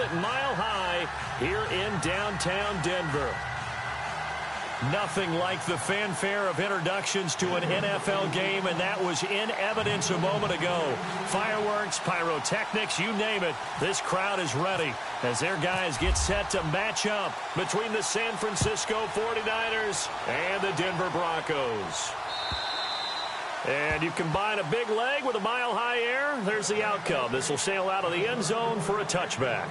at Mile High here in downtown Denver. Nothing like the fanfare of introductions to an NFL game, and that was in evidence a moment ago. Fireworks, pyrotechnics, you name it. This crowd is ready as their guys get set to match up between the San Francisco 49ers and the Denver Broncos. And you combine a big leg with a mile-high air, there's the outcome. This will sail out of the end zone for a touchback.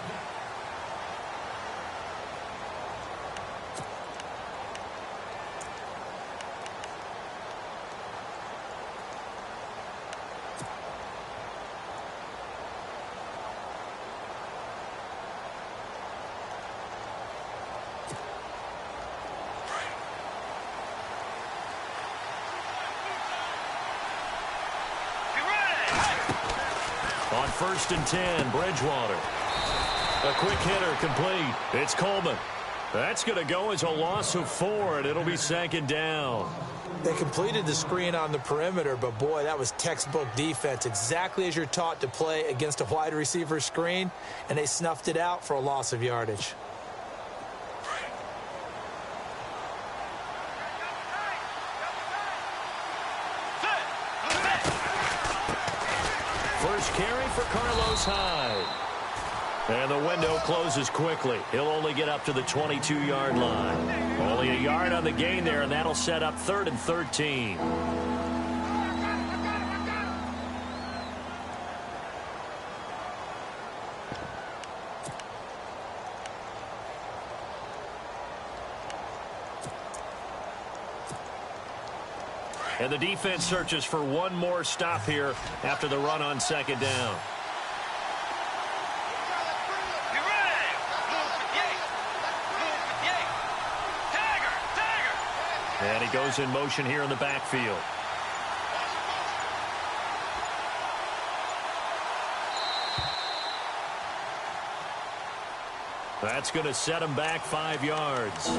On 1st and 10, Bridgewater. A quick hitter complete. It's Coleman. That's going to go as a loss of 4, and it'll be 2nd down. They completed the screen on the perimeter, but boy, that was textbook defense. Exactly as you're taught to play against a wide receiver screen, and they snuffed it out for a loss of yardage. First carry for Carlos Hyde. And the window closes quickly. He'll only get up to the 22-yard line. Only a yard on the gain there, and that'll set up 3rd and 13. And the defense searches for one more stop here after the run on 2nd down. And he goes in motion here in the backfield. That's going to set him back 5 yards.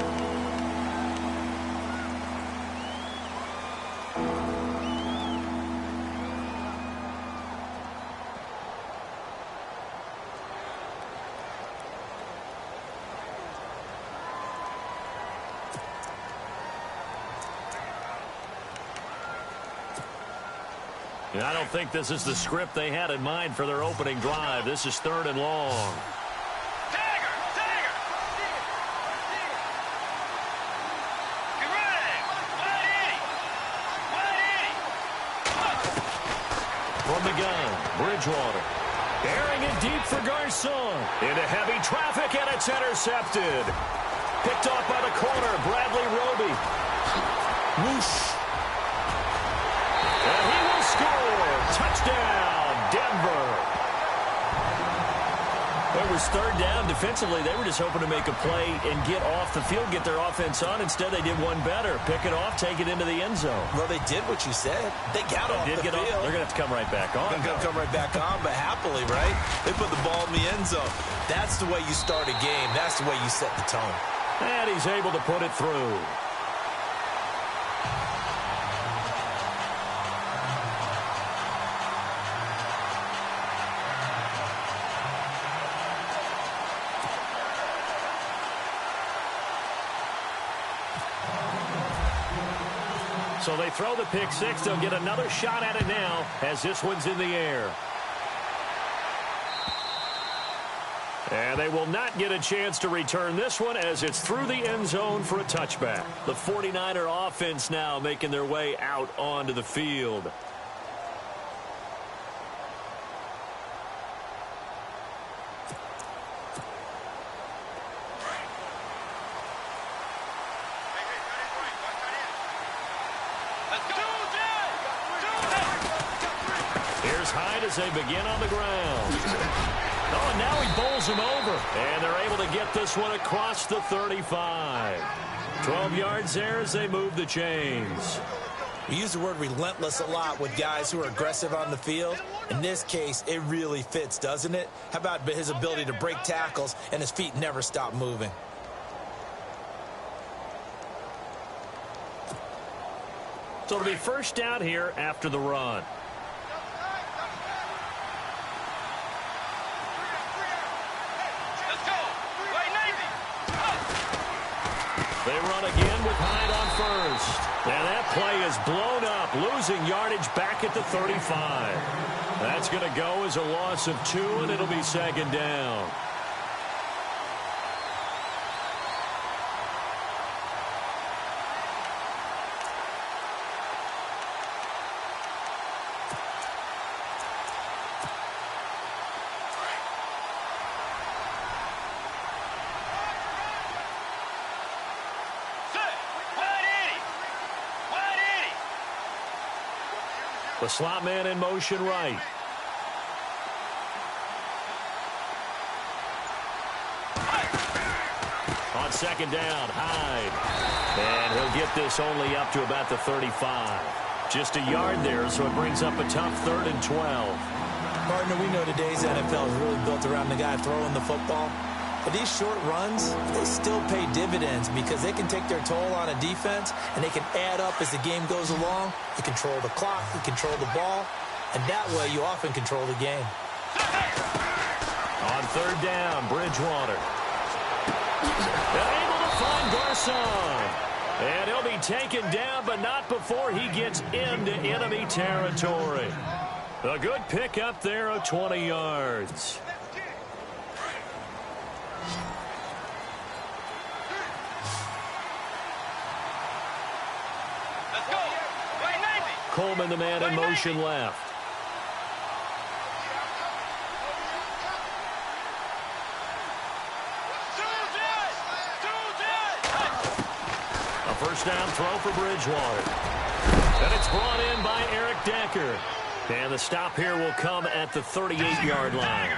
I don't think this is the script they had in mind for their opening drive. This is 3rd and long. From the gun, Bridgewater. Airing it deep for Garcon. Into heavy traffic, and it's intercepted. Picked off by the corner, Bradley Roby. Whoosh. And he will score. Touchdown, Denver. It was 3rd down. Defensively, they were just hoping to make a play and get off the field, get their offense on. Instead, they did one better. Pick it off, take it into the end zone. Well, they did what you said. They got off the field. They're going to have to come right back on. They're going to come right back on, but happily, right? They put the ball in the end zone. That's the way you start a game. That's the way you set the tone. And he's able to put it through. So they throw the pick six. They'll get another shot at it now as this one's in the air. And they will not get a chance to return this one as it's through the end zone for a touchback. The 49er offense now making their way out onto the field. Here's Hyde as they begin on the ground. Oh, and now he bowls him over. And they're able to get this one across the 35. 12 yards there as they move the chains. We use the word relentless a lot with guys who are aggressive on the field. In this case, it really fits, doesn't it? How about his ability to break tackles and his feet never stop moving? So it'll be first down here after the run. They run again with Hyde on first. And that play is blown up, losing yardage back at the 35. That's going to go as a loss of 2, and it'll be second down. The slot man in motion right. On second down, Hyde. And he'll get this only up to about the 35. Just a yard there, so it brings up a tough 3rd and 12. Partner, we know today's NFL is really built around the guy throwing the football. But these short runs, they still pay dividends because they can take their toll on a defense, and they can add up as the game goes along. You control the clock, you control the ball, and that way you often control the game. On 3rd down, Bridgewater. They're able to find Garcon. And he'll be taken down, but not before he gets into enemy territory. A good pickup there of 20 yards. Coleman, the man in motion left. A first down throw for Bridgewater. And it's brought in by Eric Decker. And the stop here will come at the 38-yard line.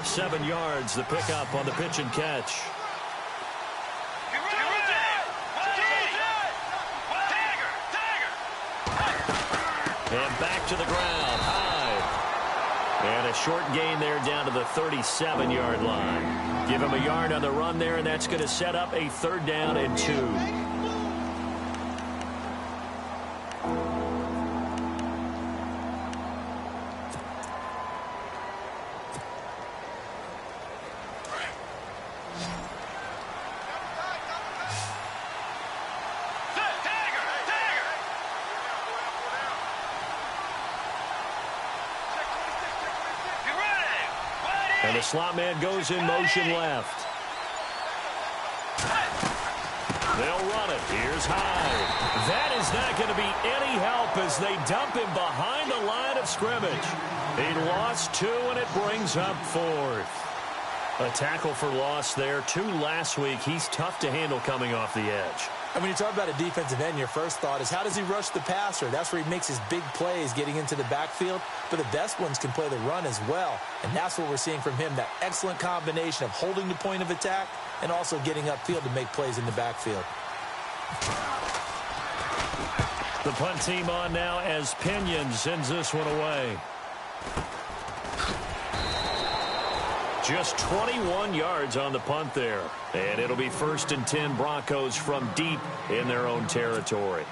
7 yards, the pickup on the pitch and catch. And back to the ground, Hyde. And a short gain there down to the 37-yard line. Give him a yard on the run there, and that's going to set up a 3rd down and 2. And the slot man goes in motion left. They'll run it. Here's Hyde. That is not going to be any help as they dump him behind the line of scrimmage. He lost 2, and it brings up 4th. A tackle for loss there. 2 last week. He's tough to handle coming off the edge. And when you talk about a defensive end, your first thought is how does he rush the passer? That's where he makes his big plays getting into the backfield. But the best ones can play the run as well. And that's what we're seeing from him, that excellent combination of holding the point of attack and also getting upfield to make plays in the backfield. The punt team on now as Pinion sends this one away. Just 21 yards on the punt there. And it'll be 1st and 10 Broncos from deep in their own territory.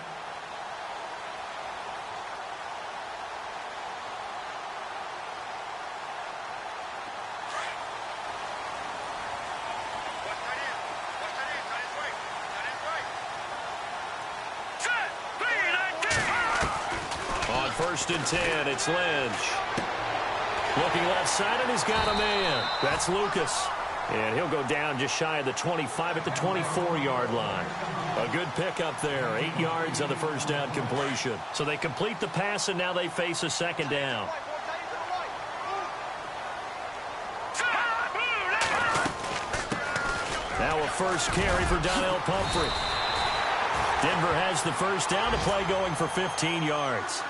On 1st and 10, it's Lynch. Looking left side, and he's got a man. That's Lucas. And he'll go down just shy of the 25 at the 24-yard line. A good pickup there. 8 yards on the first down completion. So they complete the pass, and now they face a 2nd down. Now a first carry for Donnell Pumphrey. Denver has the first down to play, going for 15 yards.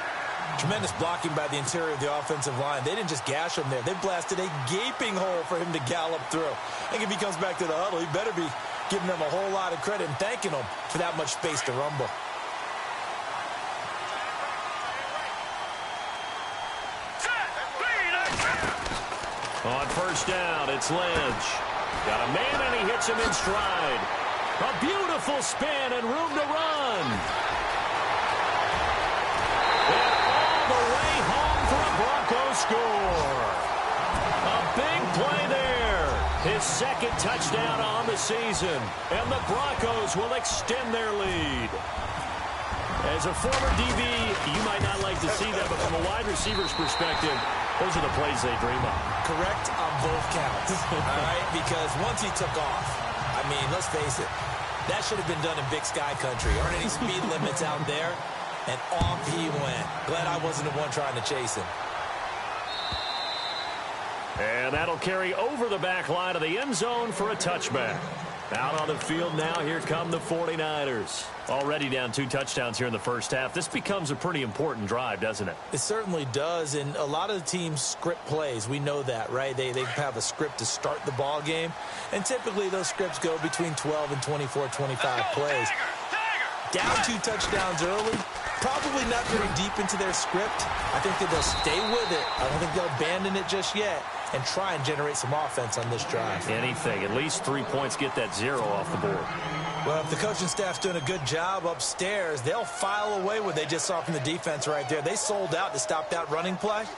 Tremendous blocking by the interior of the offensive line. They didn't just gash him there. They blasted a gaping hole for him to gallop through. I think if he comes back to the huddle, he better be giving them a whole lot of credit and thanking them for that much space to rumble. On first down, it's Lynch. Got a man, and he hits him in stride. A beautiful spin and room to run. The way home for a Broncos score. A big play there. His second touchdown on the season. And the Broncos will extend their lead. As a former DB, you might not like to see that, but from a wide receiver's perspective, those are the plays they dream of. Correct on both counts, all right? Because once he took off, I mean, let's face it, that should have been done in Big Sky Country. Aren't any speed limits out there? And off he went. Glad I wasn't the one trying to chase him. And that'll carry over the back line of the end zone for a touchback. Out on the field now, here come the 49ers. Already down 2 touchdowns here in the first half. This becomes a pretty important drive, doesn't it? It certainly does, and a lot of the teams script plays. We know that, right? They have a script to start the ball game, and typically those scripts go between 12 and 24, 25 plays. Down 2 touchdowns early, probably not very deep into their script. I think that they'll stay with it. I don't think they'll abandon it just yet and try and generate some offense on this drive. Anything. At least 3 points, get that 0 off the board. Well, if the coaching staff's doing a good job upstairs, they'll file away what they just saw from the defense right there. They sold out to stop that running play.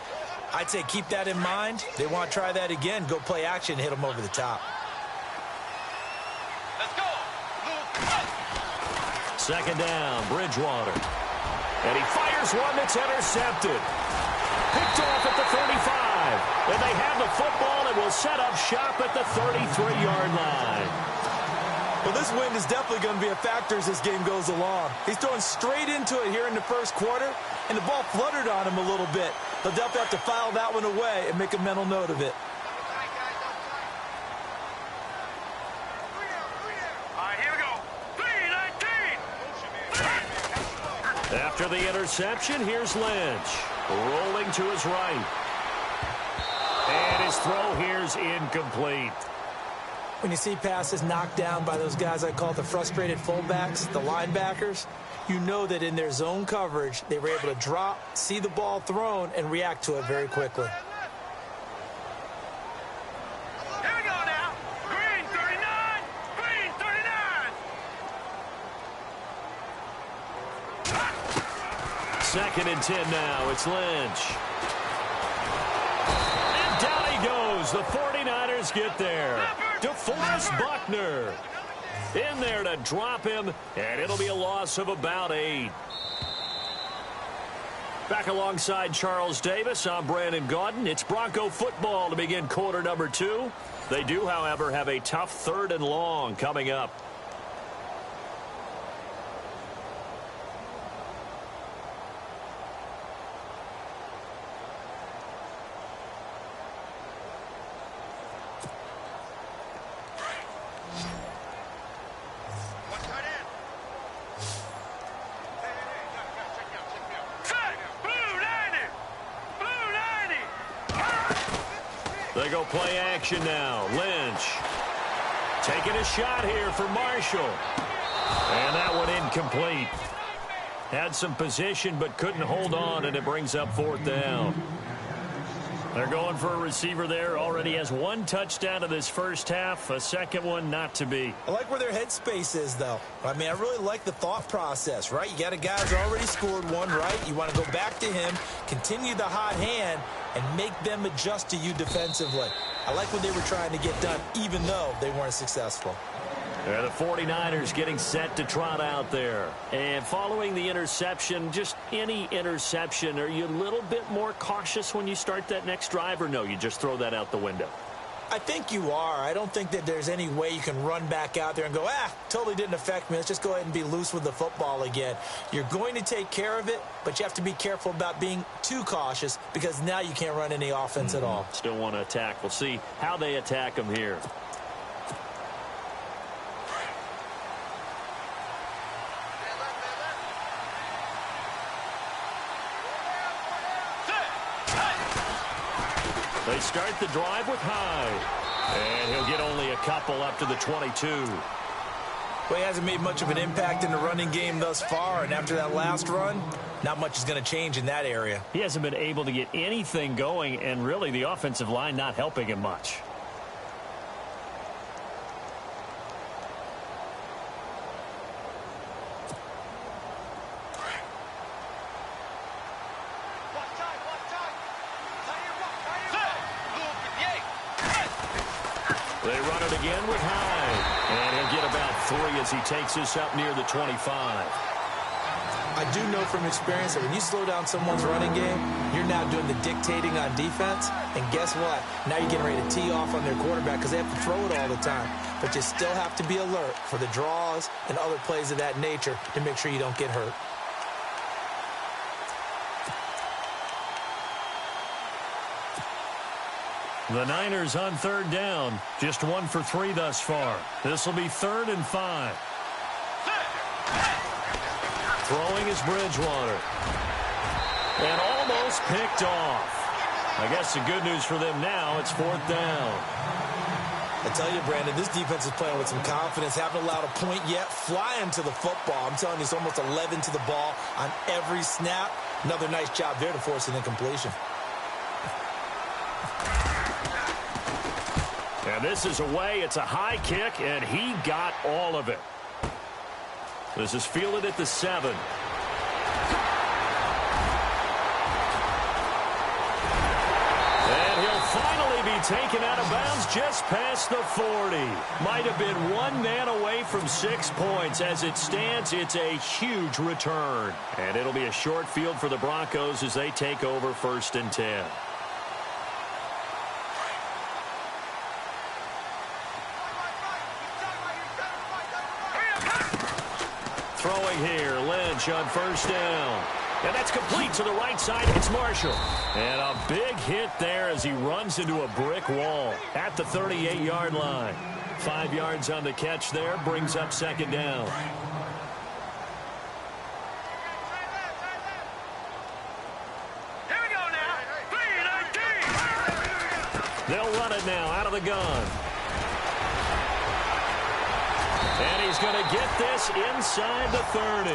I'd say keep that in mind. They want to try that again. Go play action, hit them over the top. Let's go. Second down, Bridgewater. And he fires one that's intercepted. Picked off at the 35. And they have the football and will set up shop at the 33-yard line. Well, this wind is definitely going to be a factor as this game goes along. He's throwing straight into it here in the first quarter, and the ball fluttered on him a little bit. They'll definitely have to file that one away and make a mental note of it. All right, here we go. 3-19. After the interception, here's Lynch. Rolling to his right. And his throw here's incomplete. When you see passes knocked down by those guys I call the frustrated fullbacks, the linebackers, you know that in their zone coverage, they were able to drop, see the ball thrown, and react to it very quickly. Here we go now. Green 39. Green 39. Second and 10 now. It's Lynch. And down he goes. The 49ers get there. DeForest Buckner in there to drop him, and it'll be a loss of about 8. Back alongside Charles Davis, I'm Brandon Gaudin. It's Bronco football to begin quarter number 2. They do, however, have a tough 3rd and long coming up. They go play action now. Lynch taking a shot here for Marshall. And that one incomplete. Had some position but couldn't hold on, and it brings up 4th down. They're going for a receiver there. Already has 1 touchdown in this first half. A second one not to be. I like where their headspace is, though. I mean, I really like the thought process, right? You got a guy who's already scored 1, right? You want to go back to him, continue the hot hand, and make them adjust to you defensively. I like what they were trying to get done, even though they weren't successful. Yeah, the 49ers getting set to trot out there. And following the interception, just any interception, are you a little bit more cautious when you start that next drive, or no, you just throw that out the window? I think you are. I don't think that there's any way you can run back out there and go, totally didn't affect me. Let's just go ahead and be loose with the football again. You're going to take care of it, but you have to be careful about being too cautious because now you can't run any offense at all. Still want to attack. We'll see how they attack them here. They start the drive with Hyde. And he'll get only a couple up to the 22. Well, he hasn't made much of an impact in the running game thus far, and after that last run, not much is going to change in that area. He hasn't been able to get anything going, and really the offensive line not helping him much. They it again with Hyde. And he'll get about 3 as he takes this up near the 25. I do know from experience that when you slow down someone's running game, you're now doing the dictating on defense. And guess what? Now you're getting ready to tee off on their quarterback because they have to throw it all the time. But you still have to be alert for the draws and other plays of that nature to make sure you don't get hurt. The Niners on 3rd down. Just 1 for 3 thus far. This will be 3rd and 5. Throwing is Bridgewater. And almost picked off. I guess the good news for them now, it's 4th down. I tell you, Brandon, this defense is playing with some confidence. Haven't allowed a point yet. Flying to the football. I'm telling you, it's almost 11 to the ball on every snap. Another nice job there to force an incompletion. And this is away. It's a high kick, and he got all of it. This is fielded at the 7. And he'll finally be taken out of bounds just past the 40. Might have been one man away from 6 points. As it stands, it's a huge return. And it'll be a short field for the Broncos as they take over 1st and 10. Throwing here, Lynch on 1st down. And that's complete to the right side. It's Marshall. And a big hit there as he runs into a brick wall at the 38-yard line. 5 yards on the catch there, brings up 2nd down. Here we go now. 3-19. They'll run it now out of the gun. And he's going to get this inside the 30.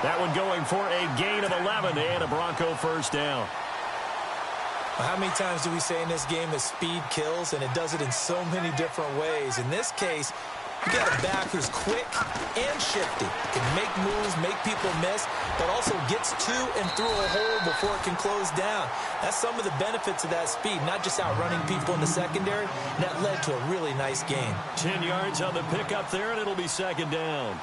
That one going for a gain of 11 and a Bronco 1st down. How many times do we say in this game that speed kills, and it does it in so many different ways? In this case, you got a back who's quick and shifty. Can make moves, make people miss, but also gets to and through a hole before it can close down. That's some of the benefits of that speed, not just outrunning people in the secondary. That led to a really nice game. 10 yards on the pickup there, and it'll be 2nd down.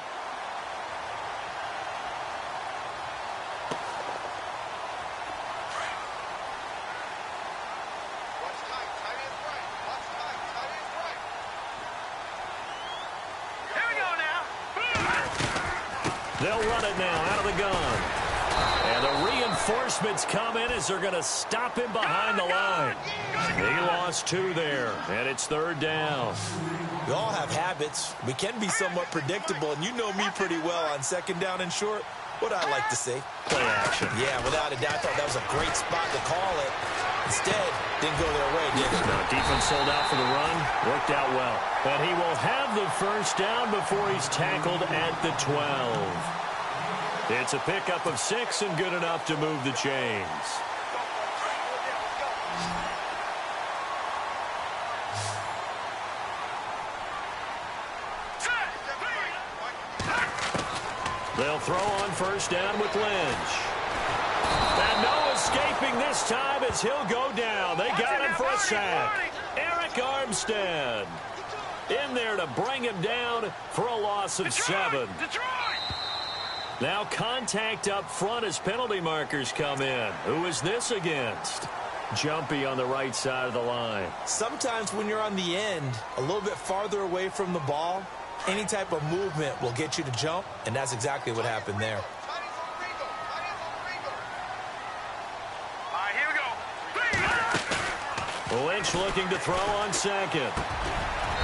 They'll run it now out of the gun. And the reinforcements come in as they're going to stop him behind the line. He lost 2 there, and it's 3rd down. We all have habits. We can be somewhat predictable, and you know me pretty well on 2nd down and short. What I like to see. Play action. Yeah, without a doubt, I thought that was a great spot to call it. Instead, didn't go their way, did it? No, defense sold out for the run. Worked out well. But he will have the 1st down before he's tackled at the 12. It's a pickup of 6 and good enough to move the chains. They'll throw on 1st down with Lynch. And no escaping this time as he'll go down. They got him for a sack. Eric Armstead in there to bring him down for a loss of 7. Now contact up front as penalty markers come in. Who is this against? Jumpy on the right side of the line. Sometimes when you're on the end, a little bit farther away from the ball, any type of movement will get you to jump, and that's exactly what happened there. All right, here we go. Lynch looking to throw on 2nd.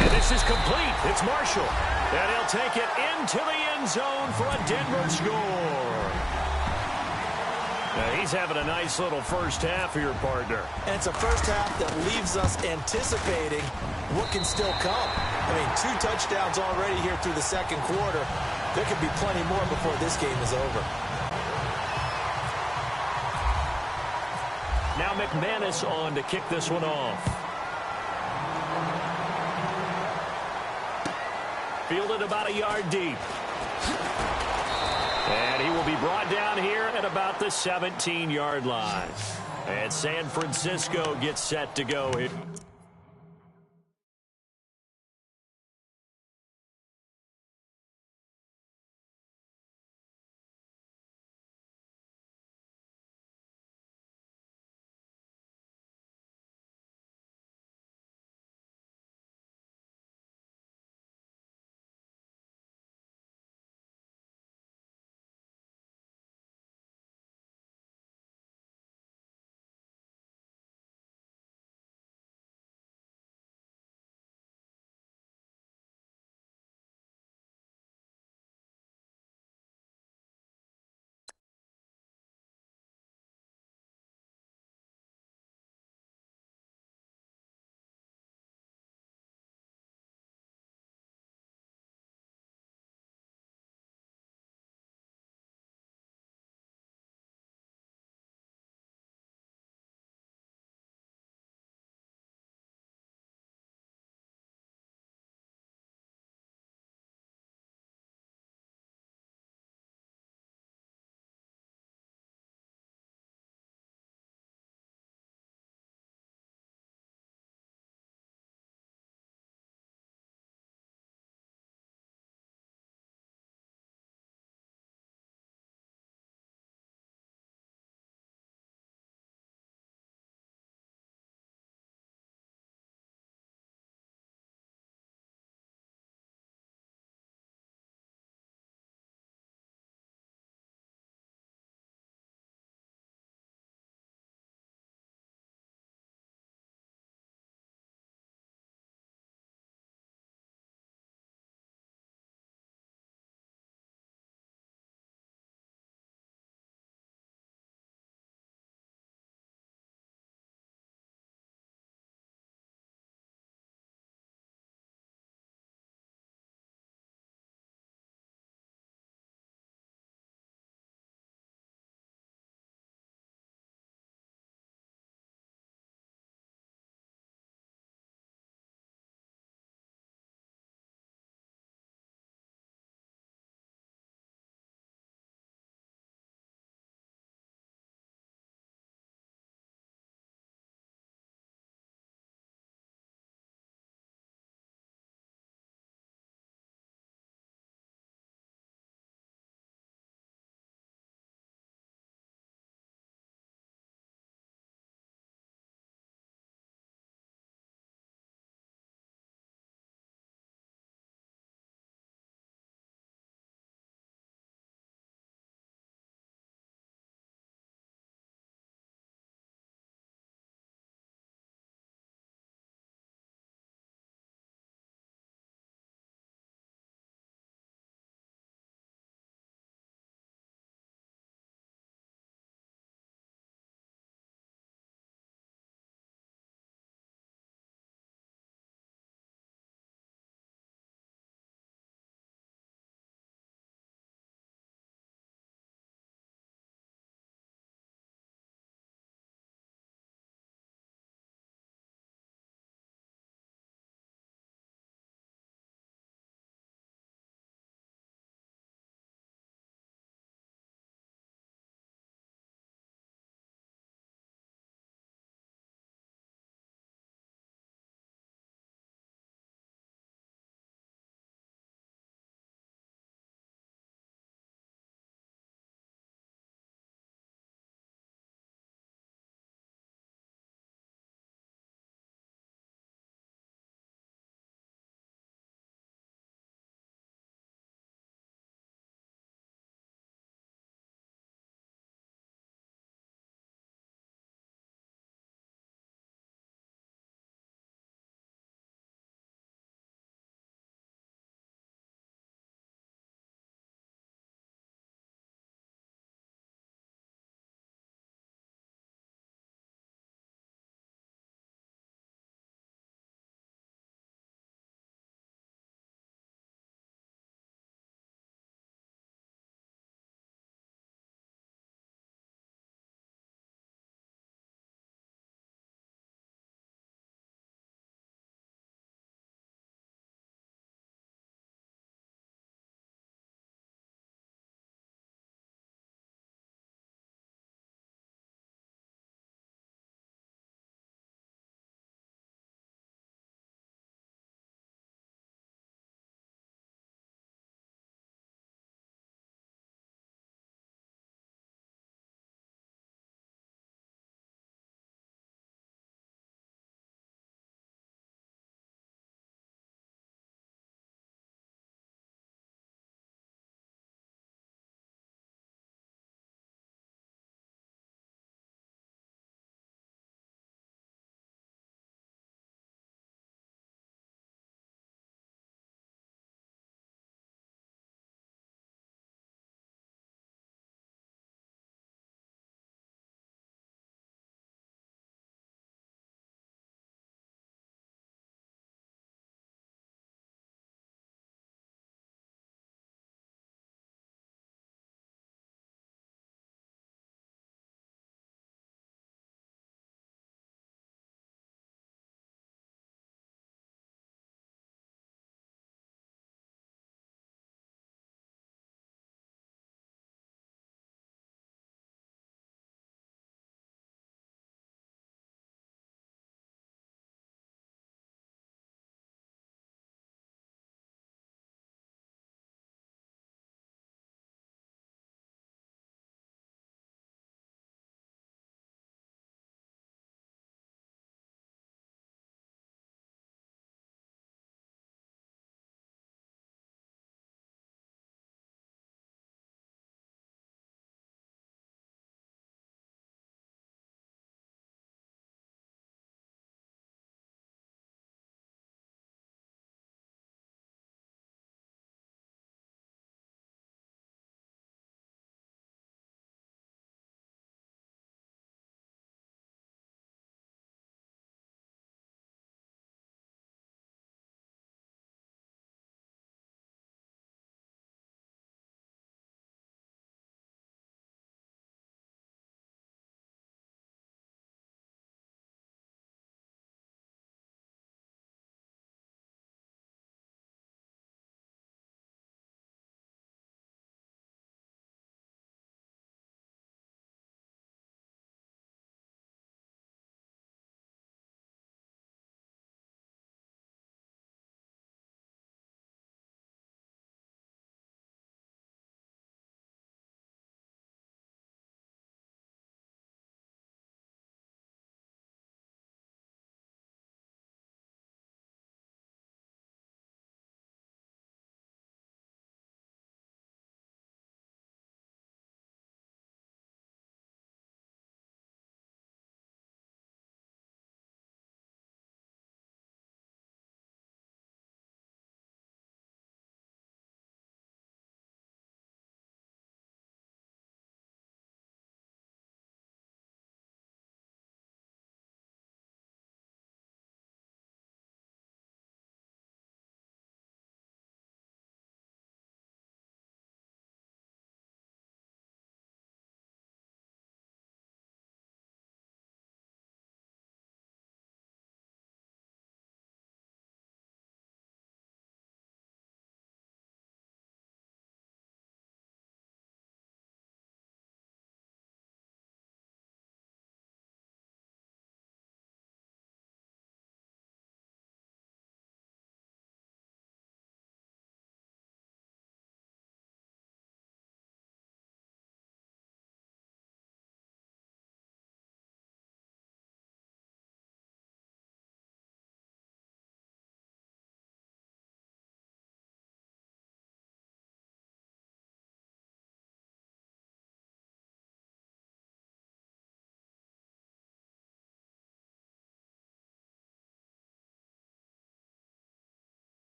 And this is complete. It's Marshall. And he'll take it into the end zone for a Denver score. Now he's having a nice little 1st half here, partner. And it's a 1st half that leaves us anticipating what can still come. I mean, 2 touchdowns already here through the 2nd quarter. There could be plenty more before this game is over. Now McManus on to kick this one off. Fielded about a yard deep. And he will be brought down here at about the 17-yard line. And San Francisco gets set to go here.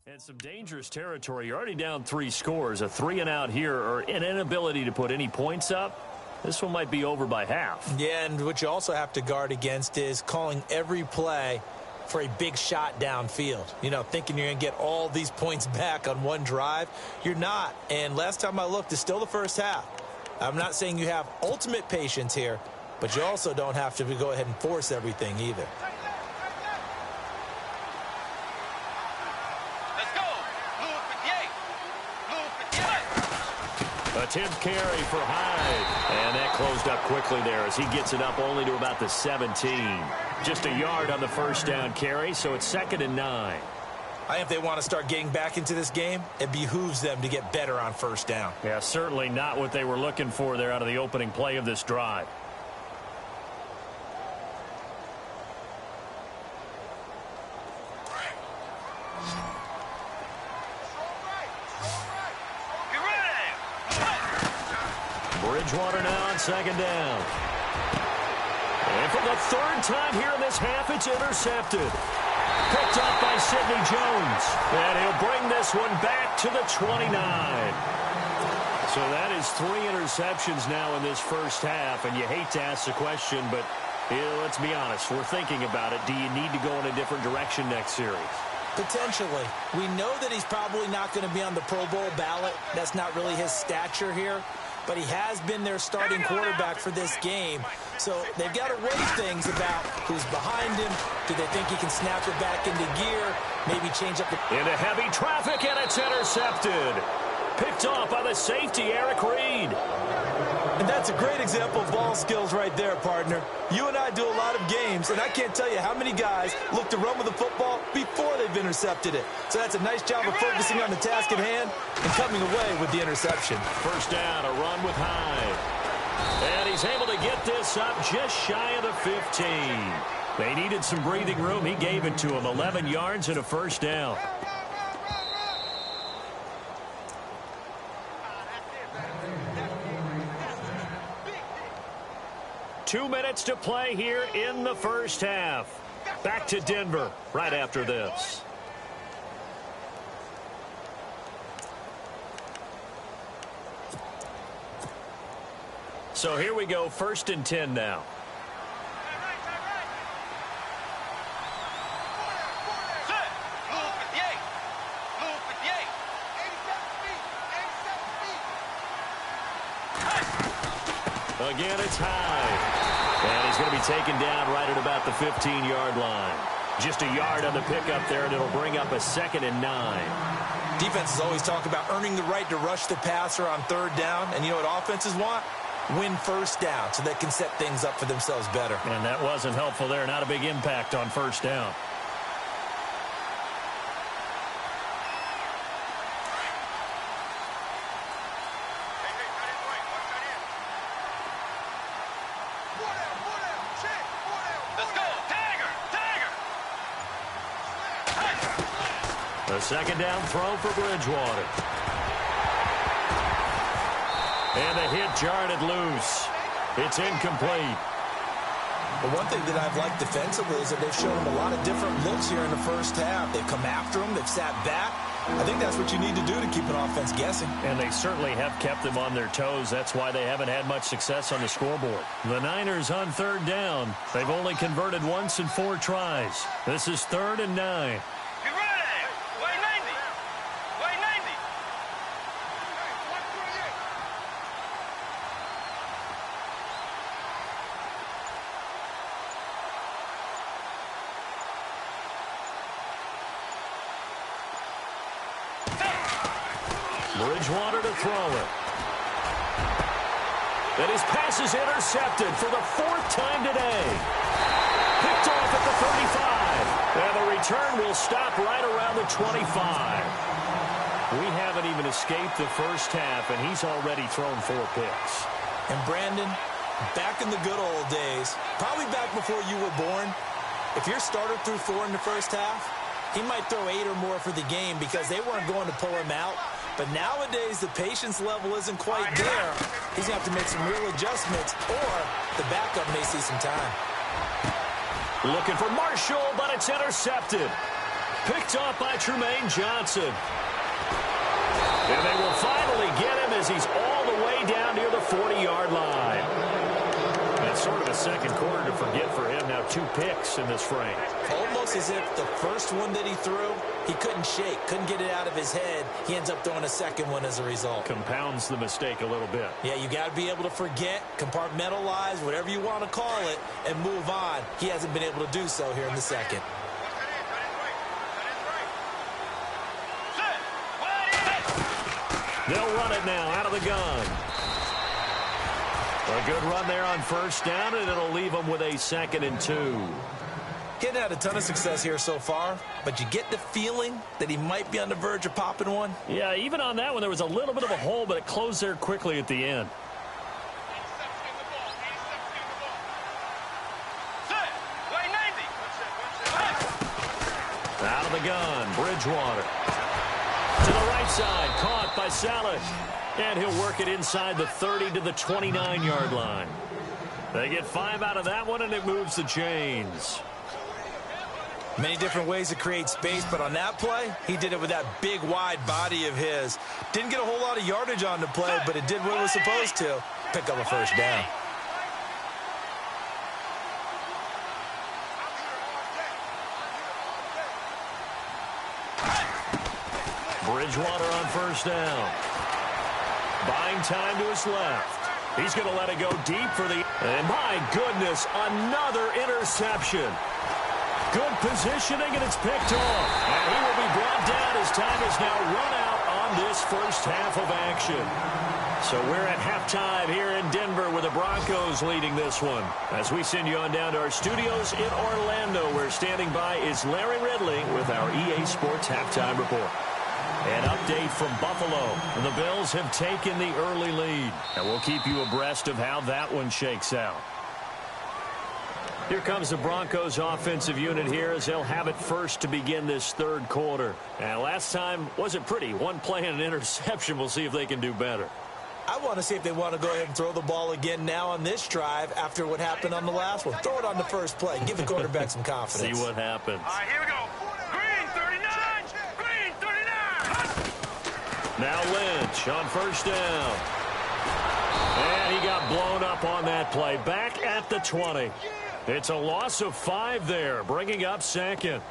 And some dangerous territory. You're already down 3 scores. A 3-and-out here, or an inability to put any points up. This one might be over by half. Yeah, and what you also have to guard against is calling every play for a big shot downfield. You know, thinking you're going to get all these points back on one drive. You're not. And last time I looked, it's still the first half. I'm not saying you have ultimate patience here, but you also don't have to go ahead and force everything either. A 10th carry for Hyde. And that closed up quickly there as he gets it up only to about the 17. Just a yard on the first down carry, so it's 2nd and 9. I think if they want to start getting back into this game, it behooves them to get better on first down. Yeah, certainly not what they were looking for there out of the opening play of this drive. Bridgewater now on 2nd down. And for the 3rd time here in this half, it's intercepted. Picked up by Sidney Jones. And he'll bring this one back to the 29. So that is 3 interceptions now in this first half. And you hate to ask the question, but let's be honest. We're thinking about it. Do you need to go in a different direction next series? Potentially. We know that he's probably not going to be on the Pro Bowl ballot. That's not really his stature here. But he has been their starting quarterback for this game. So they've got to weigh things about who's behind him. Do they think he can snap it back into gear? Maybe change up the... Into heavy traffic, and it's intercepted. Picked off by the safety, Eric Reed. And that's a great example of ball skills right there, partner. You and I do a lot of games, and I can't tell you how many guys look to run with the football before they've intercepted it. So that's a nice job of focusing on the task at hand and coming away with the interception. First down, a run with Hyde. And he's able to get this up just shy of the 15. They needed some breathing room. He gave it to him. 11 yards and a first down. Two minutes to play here in the first half. Back to Denver right after this. So here we go, 1st and 10 now. Again, it's Hyde. And he's going to be taken down right at about the 15-yard line. Just a yard on the pickup there, and it'll bring up a 2nd and 9. Defenses always talk about earning the right to rush the passer on 3rd down. And you know what offenses want? Win first down so they can set things up for themselves better. And that wasn't helpful there. Not a big impact on first down. A 2nd down throw for Bridgewater. And the hit jarred it loose. It's incomplete. But one thing that I've liked defensively is that they've shown him a lot of different looks here in the first half. They've come after him. They've sat back. I think that's what you need to do to keep an offense guessing. And they certainly have kept them on their toes. That's why they haven't had much success on the scoreboard. The Niners on 3rd down. They've only converted once in 4 tries. This is 3rd and 9. Bridgewater to throw it. And his pass is intercepted for the 4th time today. Picked off at the 35. And the return will stop right around the 25. We haven't even escaped the first half, and he's already thrown 4 picks. And Brandon, back in the good old days, probably back before you were born, if your starter threw 4 in the first half, he might throw 8 or more for the game because they weren't going to pull him out. But nowadays, the patience level isn't quite there. He's going to have to make some real adjustments, or the backup may see some time. Looking for Marshall, but it's intercepted. Picked off by Tremaine Johnson. And they will finally get him as he's all the way down near the 40-yard line. That's sort of a second quarter to forget for him. Now 2 picks in this frame. Almost as if the first one that he threw, he couldn't shake, couldn't get it out of his head. He ends up throwing a second one as a result. Compounds the mistake a little bit. Yeah, you got to be able to forget, compartmentalize, whatever you want to call it, and move on. He hasn't been able to do so here in the second. They'll run it now out of the gun. A good run there on first down, and it'll leave them with a 2nd and 2. He hasn't had a ton of success here so far, but you get the feeling that he might be on the verge of popping one. Yeah, even on that one, there was a little bit of a hole, but it closed there quickly at the end. Out of the gun, Bridgewater. To the right side, caught by Saleh. And he'll work it inside the 30 to the 29-yard line. They get 5 out of that one, and it moves the chains. Many different ways to create space, but on that play, he did it with that big, wide body of his. Didn't get a whole lot of yardage on the play, but it did what it was supposed to. Pick up a first down. Bridgewater on first down. Buying time to his left. He's going to let it go deep for the... And my goodness, another interception. Good positioning, and it's picked off. And he will be brought down as time is now run out on this first half of action. So we're at halftime here in Denver with the Broncos leading this one. As we send you on down to our studios in Orlando, where standing by is Larry Ridley with our EA Sports Halftime Report. An update from Buffalo. The Bills have taken the early lead. And we'll keep you abreast of how that one shakes out. Here comes the Broncos offensive unit here as they'll have it first to begin this third quarter. And last time wasn't pretty. One play and an interception. We'll see if they can do better. I want to see if they want to go ahead and throw the ball again now on this drive after what happened on the last one. Throw it on the first play. Give the quarterback some confidence. See what happens. All right, here we go. Green 39. Green 39. Now Lynch on first down. And he got blown up on that play. Back at the 20. It's a loss of 5 there, bringing up second.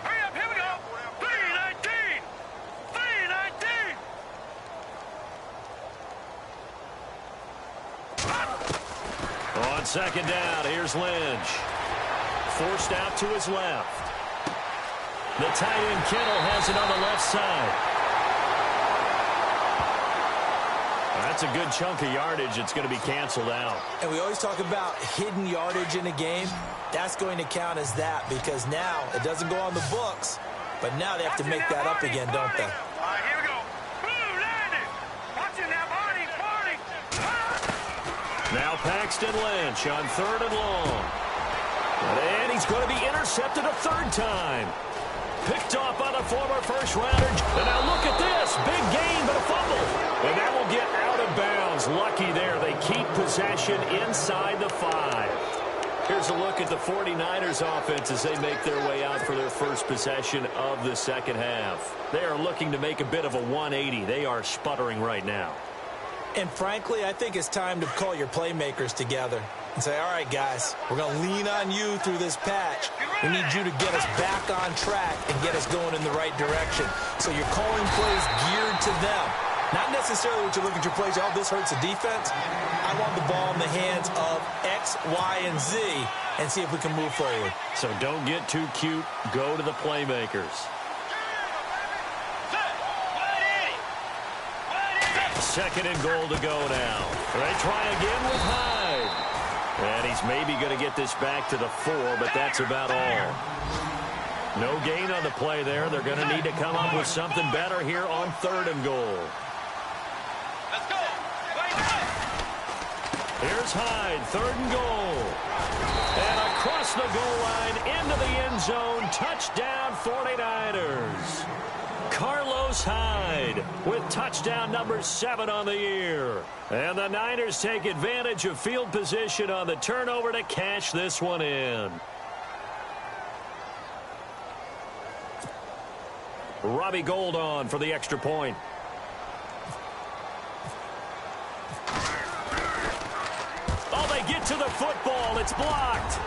Hurry up, here we go. 319. 319. On second down, here's Lynch. Forced out to his left. The tight end Kittle has it on the left side. That's a good chunk of yardage. It's going to be canceled out. And we always talk about hidden yardage in a game. That's going to count as that because now it doesn't go on the books, but now they have to make that up again, don't they? All right, here we go. Blue landed. Watching that party. Now Paxton Lynch on third and long. And he's going to be intercepted a third time. Picked off by the former first-rounder. And now look at this. Big gain, but a fumble. And that will get out of bounds. Lucky there. They keep possession inside the 5. Here's a look at the 49ers offense as they make their way out for their first possession of the second half. They are looking to make a bit of a 180. They are sputtering right now. And frankly, I think it's time to call your playmakers together and say, all right, guys, we're going to lean on you through this patch. We need you to get us back on track and get us going in the right direction. So you're calling plays geared to them. Not necessarily what you look at your plays, oh, this hurts the defense. I want the ball in the hands of X, Y, and Z and see if we can move forward. So don't get too cute. Go to the playmakers. Second and goal to go now. They try again with Hyde. And he's maybe going to get this back to the 4, but that's about all. No gain on the play there. They're going to need to come up with something better here on third and goal. Let's go. Here's Hyde, third and goal. And across across the goal line into the end zone. Touchdown 49ers. Carlos Hyde with touchdown number 7 on the year. And the Niners take advantage of field position on the turnover to cash this one in. Robbie Gould on for the extra point. Oh, they get to the football. It's blocked.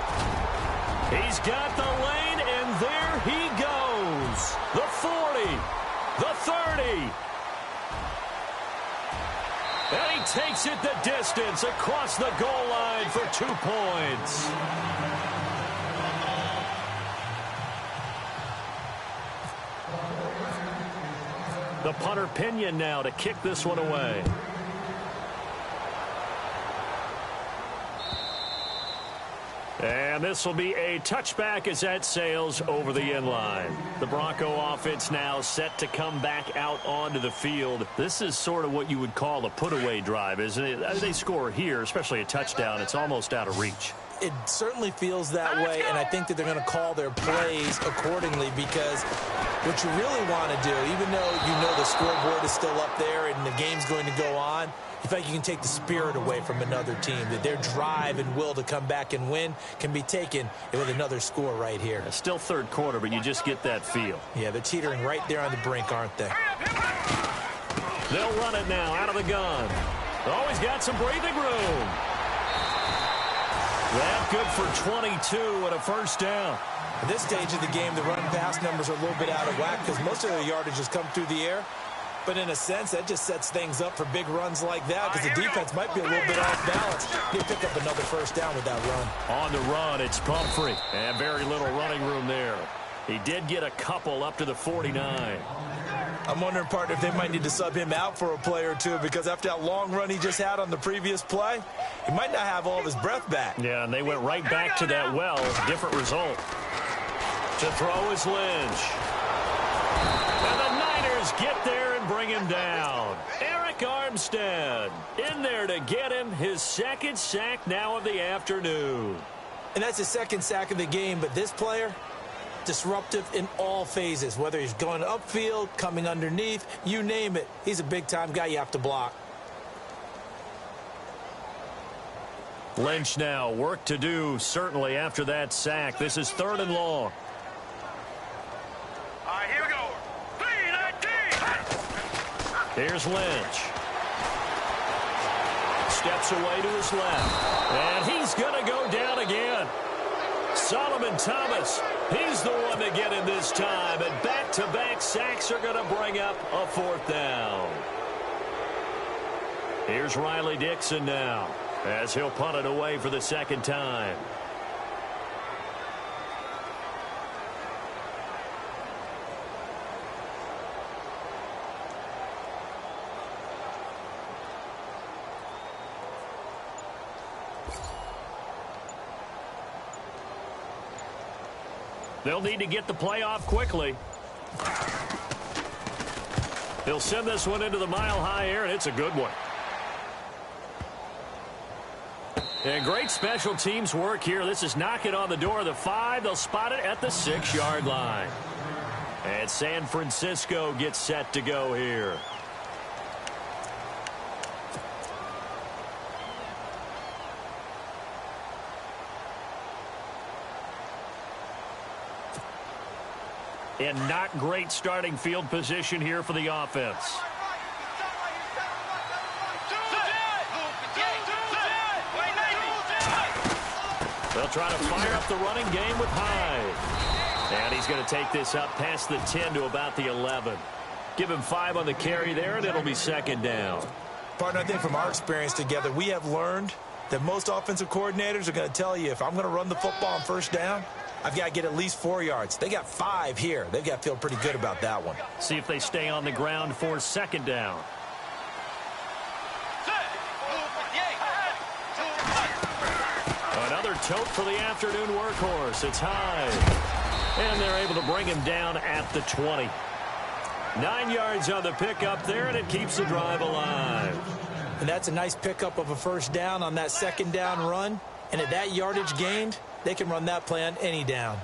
He's got the lane, and there he goes. The 40, the 30. And he takes it the distance across the goal line for 2 points. The punter Pinion now to kick this one away. And this will be a touchback as that sails over the end line. The Bronco offense now set to come back out onto the field. This is sort of what you would call a put-away drive, isn't it? As they score here, especially a touchdown, it's almost out of reach. It certainly feels that way, and I think that they're going to call their plays accordingly, because what you really want to do, even though you know the scoreboard is still up there and the game's going to go on, you feel like you can take the spirit away from another team, that their drive and will to come back and win can be taken with another score right here. It's still third quarter, but you just get that feel. Yeah, they're teetering right there on the brink, aren't they? They'll run it now out of the gun. Always got some breathing room. That good for 22 and a first down. At this stage of the game, the run-pass numbers are a little bit out of whack because most of their yardage has come through the air. But in a sense, that just sets things up for big runs like that because the defense might be a little bit off balance. They pick up another first down with that run. On the run, it's Pumphrey. And very little running room there. He did get a couple up to the 49. I'm wondering, partner, if they might need to sub him out for a play or two, because after that long run he just had on the previous play, he might not have all of his breath back. Yeah, and they went right back to that well. Different result. To throw is Lynch. And the Niners get there and bring him down. Eric Armstead in there to get him his second sack now of the afternoon. And that's his second sack of the game, but this player, disruptive in all phases, whether he's going upfield, coming underneath, you name it. He's a big-time guy you have to block. Lynch now, work to do, certainly, after that sack. This is 3rd and long. All right, here we go. 3-19. Here's Lynch. Steps away to his left. And he's going to go down again. Solomon Thomas, he's the one to get him this time. And back-to-back sacks are going to bring up a 4th down. Here's Riley Dixon now, as he'll punt it away for the second time. They'll need to get the play off quickly. He'll send this one into the mile-high air, and it's a good one. And great special teams work here. This is knocking on the door of the 5. They'll spot it at the 6-yard line. And San Francisco gets set to go here. And not great starting field position here for the offense. They'll try to fire up the running game with Hyde. And he's going to take this up past the 10 to about the 11. Give him 5 on the carry there, and it'll be 2nd down. Partner, I think from our experience together, we have learned that most offensive coordinators are going to tell you, if I'm going to run the football on 1st down, I've got to get at least 4 yards. They got 5 here. They've got to feel pretty good about that one. See if they stay on the ground for 2nd down. Another tote for the afternoon workhorse. It's Hyde. And they're able to bring him down at the 20. 9 yards on the pickup there, and it keeps the drive alive. And that's a nice pickup of a 1st down on that 2nd down run. And at that yardage gained, they can run that play on any down.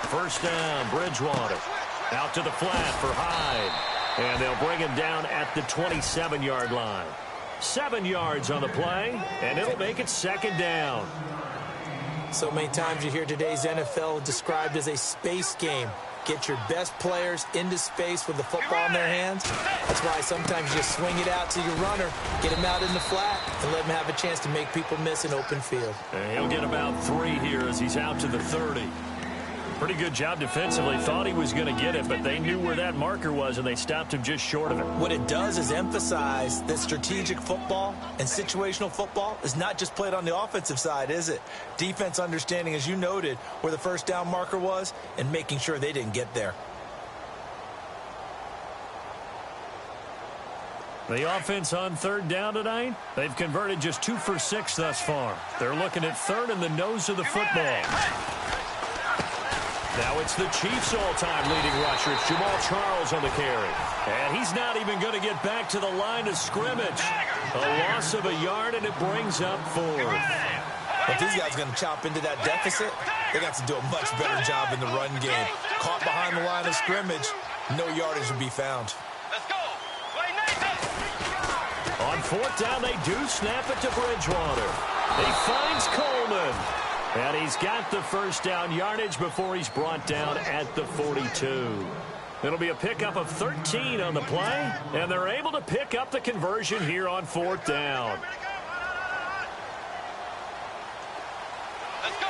First down, Bridgewater. Out to the flat for Hyde. And they'll bring him down at the 27-yard line. 7 yards on the play, and it'll make it second down. So many times you hear today's NFL described as a space game. Get your best players into space with the football in their hands. That's why sometimes you just swing it out to your runner, get him out in the flat, and let him have a chance to make people miss an open field. And he'll get about 3 here as he's out to the 30. Pretty good job defensively. Thought he was going to get it, but they knew where that marker was, and they stopped him just short of it. What it does is emphasize that strategic football and situational football is not just played on the offensive side, is it? Defense understanding, as you noted, where the first down marker was and making sure they didn't get there. The offense on third down tonight, they've converted just 2 for 6 thus far. They're looking at third in the nose of the football. Now it's the Chiefs' all-time leading rusher. It's Jamal Charles on the carry. And he's not even going to get back to the line of scrimmage. A loss of a yard, and it brings up 4. If these guys are going to chop into that deficit, they got to do a much better job in the run game. Caught behind the line of scrimmage, no yardage would be found. Let's go. Play Nathan. On fourth down, they do snap it to Bridgewater. He finds Coleman. And he's got the first down yardage before he's brought down at the 42. It'll be a pickup of 13 on the play, and they're able to pick up the conversion here on fourth down. Let's go.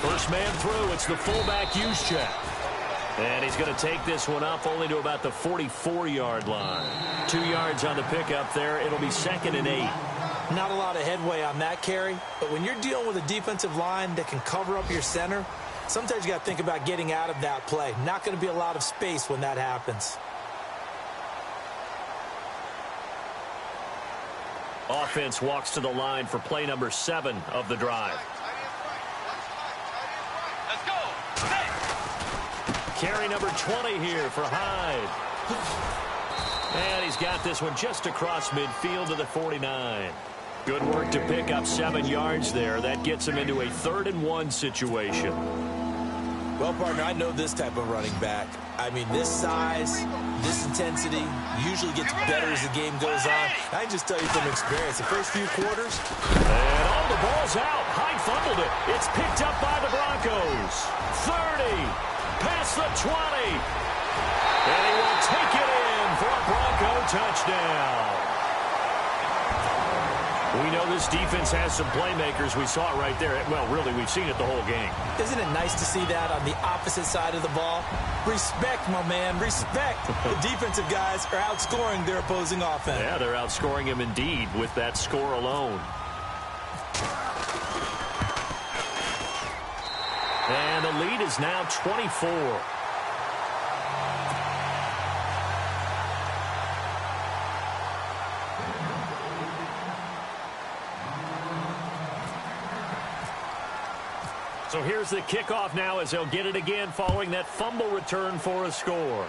First man through, it's the fullback use check. And he's going to take this one up only to about the 44-yard line. 2 yards on the pickup there. It'll be 2nd and 8. Not a lot of headway on that carry, but when you're dealing with a defensive line that can cover up your center, sometimes you got to think about getting out of that play. Not going to be a lot of space when that happens. Offense walks to the line for play number 7 of the drive. Let's go. Hey. Carry number 20 here for Hyde. And he's got this one just across midfield to the 49. Good work to pick up 7 yards there. That gets him into a 3rd and 1 situation. Well, partner, I know this type of running back. I mean, this size, this intensity usually gets better as the game goes on. I can just tell you from experience, the first few quarters. And all the ball's out. Hyde fumbled it. It's picked up by the Broncos. 30, past the 20. And he will take it in for a Bronco touchdown. We know this defense has some playmakers. We saw it right there. Well, really, we've seen it the whole game. Isn't it nice to see that on the opposite side of the ball? Respect, my man, respect. The defensive guys are outscoring their opposing offense. Yeah, they're outscoring him indeed with that score alone. And the lead is now 24. So here's the kickoff now as they'll get it again following that fumble return for a score.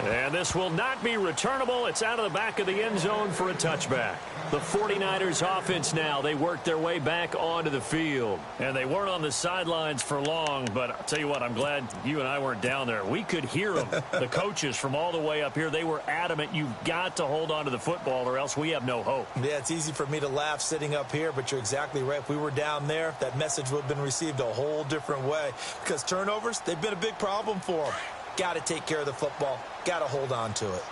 And this will not be returnable. It's out of the back of the end zone for a touchback. The 49ers offense now, they worked their way back onto the field. And they weren't on the sidelines for long, but I'll tell you what, I'm glad you and I weren't down there. We could hear them, the coaches from all the way up here. They were adamant, you've got to hold on to the football or else we have no hope. Yeah, it's easy for me to laugh sitting up here, but you're exactly right. If we were down there, that message would have been received a whole different way. Because turnovers, they've been a big problem for them. Got to take care of the football. Got to hold on to it.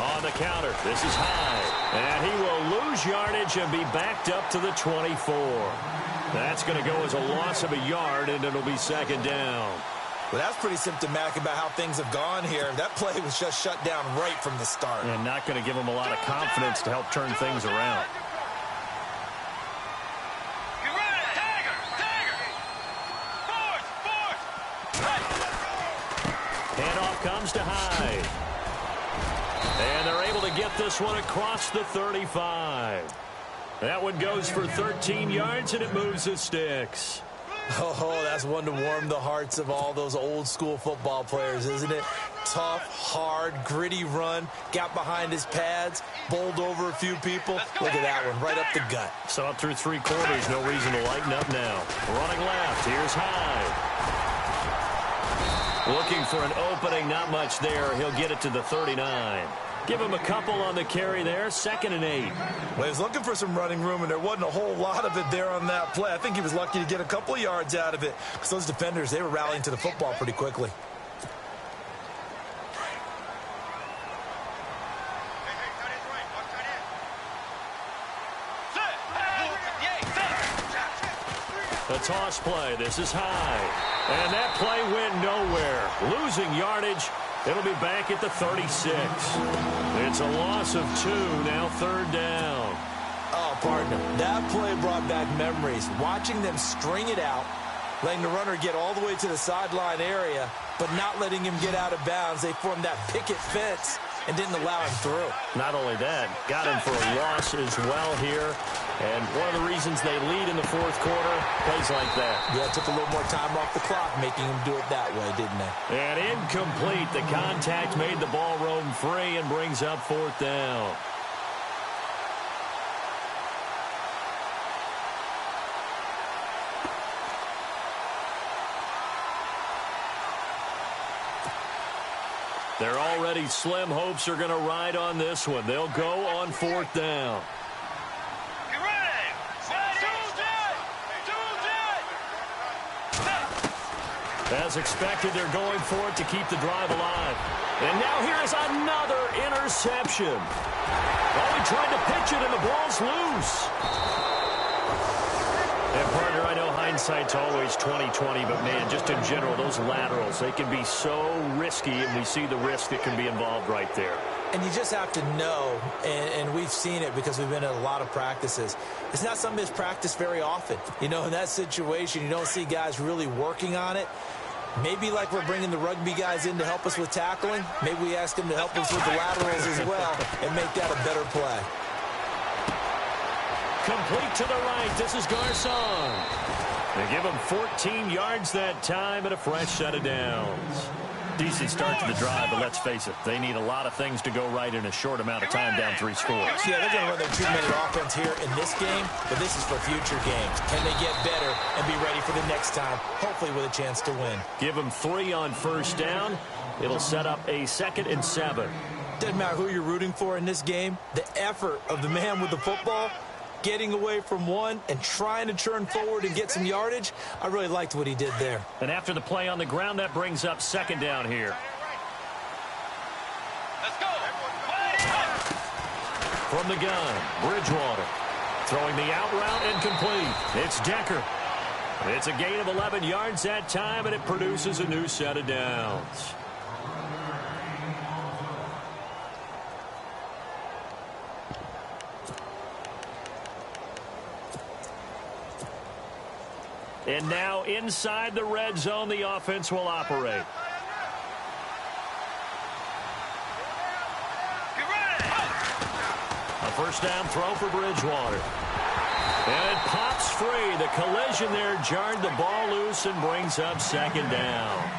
On the counter, this is Hyde. And he will lose yardage and be backed up to the 24. That's going to go as a loss of a yard, and it'll be second down. Well, that's pretty symptomatic about how things have gone here. That play was just shut down right from the start. And not going to give him a lot of confidence to help turn things around. Comes to Hyde. And they're able to get this one across the 35. That one goes for 13 yards, and it moves the sticks. Oh, that's one to warm the hearts of all those old-school football players, isn't it? Tough, hard, gritty run, got behind his pads, bowled over a few people. Look at that one, right up the gut. Saw it through 3 quarters, no reason to lighten up now. Running left, here's Hyde. Looking for an opening, not much there. He'll get it to the 39. Give him a couple on the carry there, 2nd and 8. Well, he was looking for some running room, and there wasn't a whole lot of it there on that play. I think he was lucky to get a couple of yards out of it, because those defenders, they were rallying to the football pretty quickly. The toss play, this is Hyde. And that play went nowhere. Losing yardage. It'll be back at the 36. It's a loss of 2, now 3rd down. Oh, partner, that play brought back memories. Watching them string it out, letting the runner get all the way to the sideline area, but not letting him get out of bounds. They formed that picket fence and didn't allow him through. Not only that, got him for a loss as well here. And one of the reasons they lead in the 4th quarter, plays like that. Yeah, it took a little more time off the clock, making him do it that way, didn't they? And incomplete. The contact made the ball roam free and brings up 4th down. Their already slim hopes are going to ride on this one. They'll go on 4th down. As expected, they're going for it to keep the drive alive. And now here's another interception. Oh, he tried to pitch it, and the ball's loose. And, partner, I know hindsight's always 20/20, but, man, just in general, those laterals, they can be so risky, and we see the risk that can be involved right there. And you just have to know, and we've seen it because we've been at a lot of practices. It's not something that's practiced very often. You know, in that situation, you don't see guys really working on it. Maybe like we're bringing the rugby guys in to help us with tackling. Maybe we ask them to help us with the laterals as well and make that a better play. Complete to the right. This is Garcon. They give him 14 yards that time and a fresh set of downs. Decent start to the drive, but let's face it, they need a lot of things to go right in a short amount of time, down 3 scores. Yeah, they're going to run their 2-minute offense here in this game, but this is for future games. Can they get better and be ready for the next time, hopefully with a chance to win? Give them 3 on 1st down. It'll set up a 2nd and 7. Doesn't matter who you're rooting for in this game. The effort of the man with the football, getting away from one and trying to turn forward and get some yardage, I really liked what he did there. And after the play on the ground, that brings up 2nd down here. Let's go. From the gun, Bridgewater. Throwing the out route and complete. It's Decker. It's a gain of 11 yards that time, and it produces a new set of downs. And now inside the red zone, the offense will operate. A 1st down throw for Bridgewater. And it pops free. The collision there jarred the ball loose and brings up 2nd down.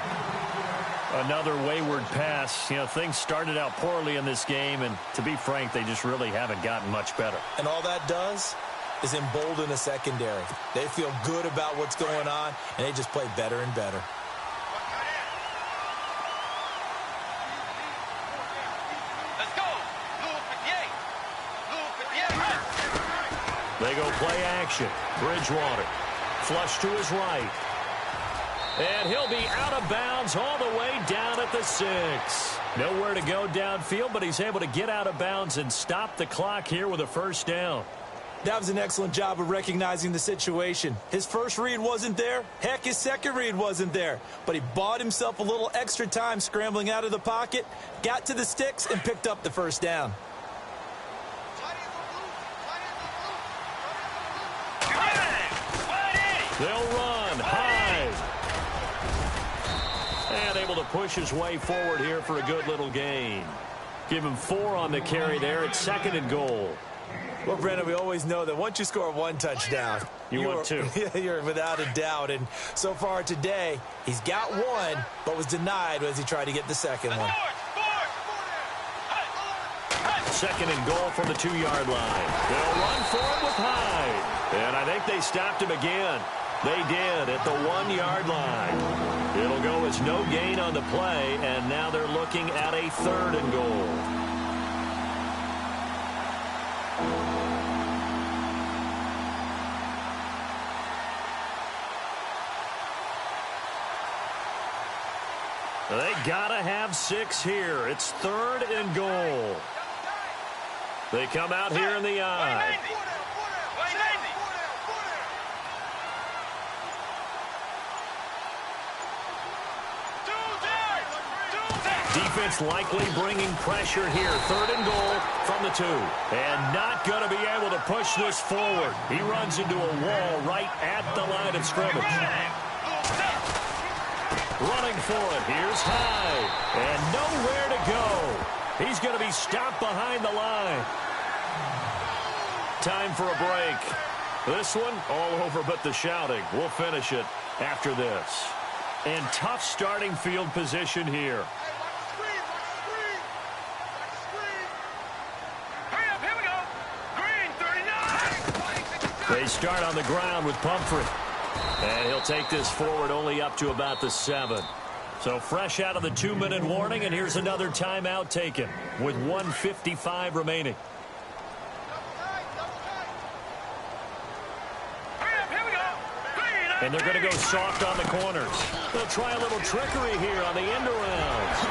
Another wayward pass. You know, things started out poorly in this game, and to be frank, they just really haven't gotten much better. And all that does is embolden a secondary. They feel good about what's going on, and they just play better and better. Let's go. They go play action. Bridgewater. Flush to his right. And he'll be out of bounds all the way down at the 6. Nowhere to go downfield, but he's able to get out of bounds and stop the clock here with a 1st down. That was an excellent job of recognizing the situation. His first read wasn't there. Heck, his second read wasn't there. But he bought himself a little extra time scrambling out of the pocket, got to the sticks, and picked up the 1st down. They'll run. Hyde. And able to push his way forward here for a good little gain. Give him 4 on the carry there at 2nd and goal. Well, Brandon, we always know that once you score one touchdown, you want two. You're without a doubt. And so far today, he's got one, but was denied as he tried to get the second one. Second and goal from the 2-yard line. They'll run for it with Hyde. And I think they stopped him again. They did at the 1-yard line. It'll go as no gain on the play, and now they're looking at a 3rd and goal. They gotta have 6 here. It's 3rd and goal. They come out here in the eye. Defense likely bringing pressure here. 3rd and goal from the 2. And not going to be able to push this forward. He runs into a wall right at the line of scrimmage. Running for it. Here's Hyde. And nowhere to go. He's going to be stopped behind the line. Time for a break. This one all over but the shouting. We'll finish it after this. And tough starting field position here. They start on the ground with Pumphrey. And he'll take this forward only up to about the 7. So fresh out of the 2-minute warning, and here's another timeout taken with 1:55 remaining. And they're going to go soft on the corners. They'll try a little trickery here on the end arounds.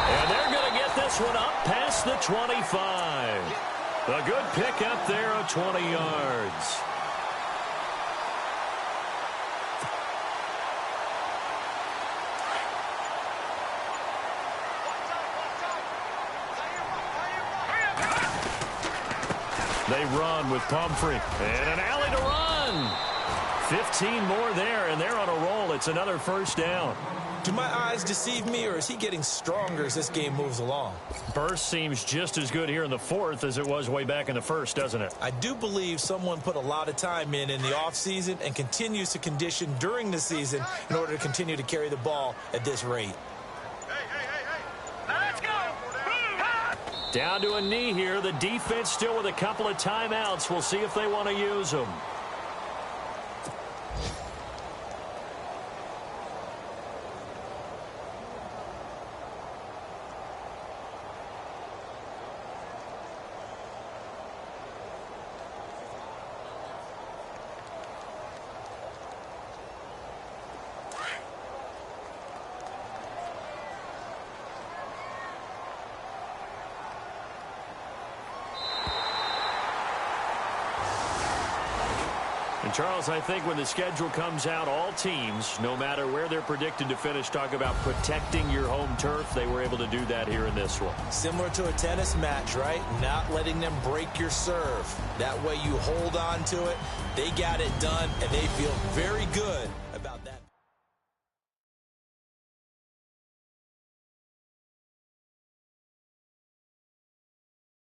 And they're going to get this one up past the 25. A good pick up there of 20 yards. They run with Pumphrey. And an alley to run. 15 more there, and they're on a roll. It's another 1st down. Do my eyes deceive me, or is he getting stronger as this game moves along? Burst seems just as good here in the 4th as it was way back in the 1st, doesn't it? I do believe someone put a lot of time in the offseason and continues to condition during the season in order to continue to carry the ball at this rate. Let's go. Down to a knee here. The defense still with a couple of timeouts. We'll see if they want to use them. And, Charles, I think when the schedule comes out, all teams, no matter where they're predicted to finish, talk about protecting your home turf. They were able to do that here in this one. Similar to a tennis match, right? Not letting them break your serve. That way you hold on to it. They got it done, and they feel very good